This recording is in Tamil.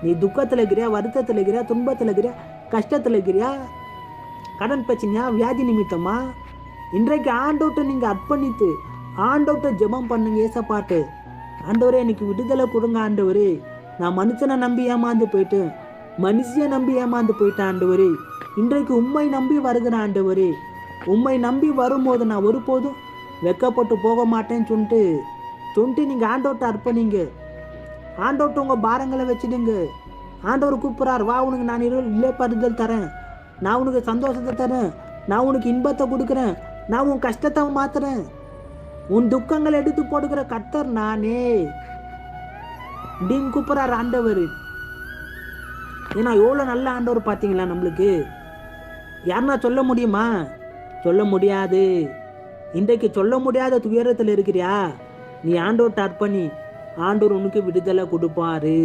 நீ துக்கத்தில் இருக்கிறியா, வருத்தத்தில் இருக்கிறியா, துன்பத்தில் இருக்கிறியா, கஷ்டத்தில் இருக்கிறியா, கடன் பிரச்சனையா, வியாதி நிமித்தமா, இன்றைக்கு ஆண்டவர்கிட்ட நீங்கள் அர்ப்பணித்து ஆண்டவர்கிட்ட ஜெபம் பண்ணுங்க. ஏசப்பாட்டு, ஆண்டவரே எனக்கு விடுதலை கொடுங்க ஆண்டவரே, நான் மனுஷனை நம்பி ஏமாந்து போயிட்டேன், மனுஷியை நம்பி ஏமாந்து போயிட்டேன் ஆண்டவரே, இன்றைக்கு உம்மை நம்பி வருகிறேன் ஆண்டவரே, உம்மை நம்பி வரும்போது நான் ஒருபோதும் வெக்கப்பட்டு போக மாட்டேன்னு சொல்லிட்டு நீங்கள் ஆண்டவர்கிட்ட அர்ப்பணிங்க. ஆண்டவர்கிட்ட உங்கள் பாரங்களை வச்சுடுங்க. ஆண்டவர் கூப்பிட்றார், வா உனக்கு நான் இளைப்பாறுதல் தரேன், நான் உனக்கு சந்தோஷத்தை தரேன், நான் உனக்கு இன்பத்தை கொடுக்குறேன், நான் உன் கஷ்டத்தை மாத்துறேன், உன் துக்கங்களை எடுத்து போடுகிற கர்த்தர் நானே அப்படின்னு கூப்பிட்றார் ஆண்டவர். ஏன்னா எவ்வளோ நல்ல ஆண்டவர் பார்த்தீங்களா நம்மளுக்கு. யாருன்னா சொல்ல முடியுமா? சொல்ல முடியாது. இன்றைக்கு சொல்ல முடியாத துயரத்தில் இருக்கிறியா, நீ ஆண்டவர்கிட்ட அர்ப்பணி, ஆண்டவர் உனக்கு விடுதலை கொடுப்பாரு.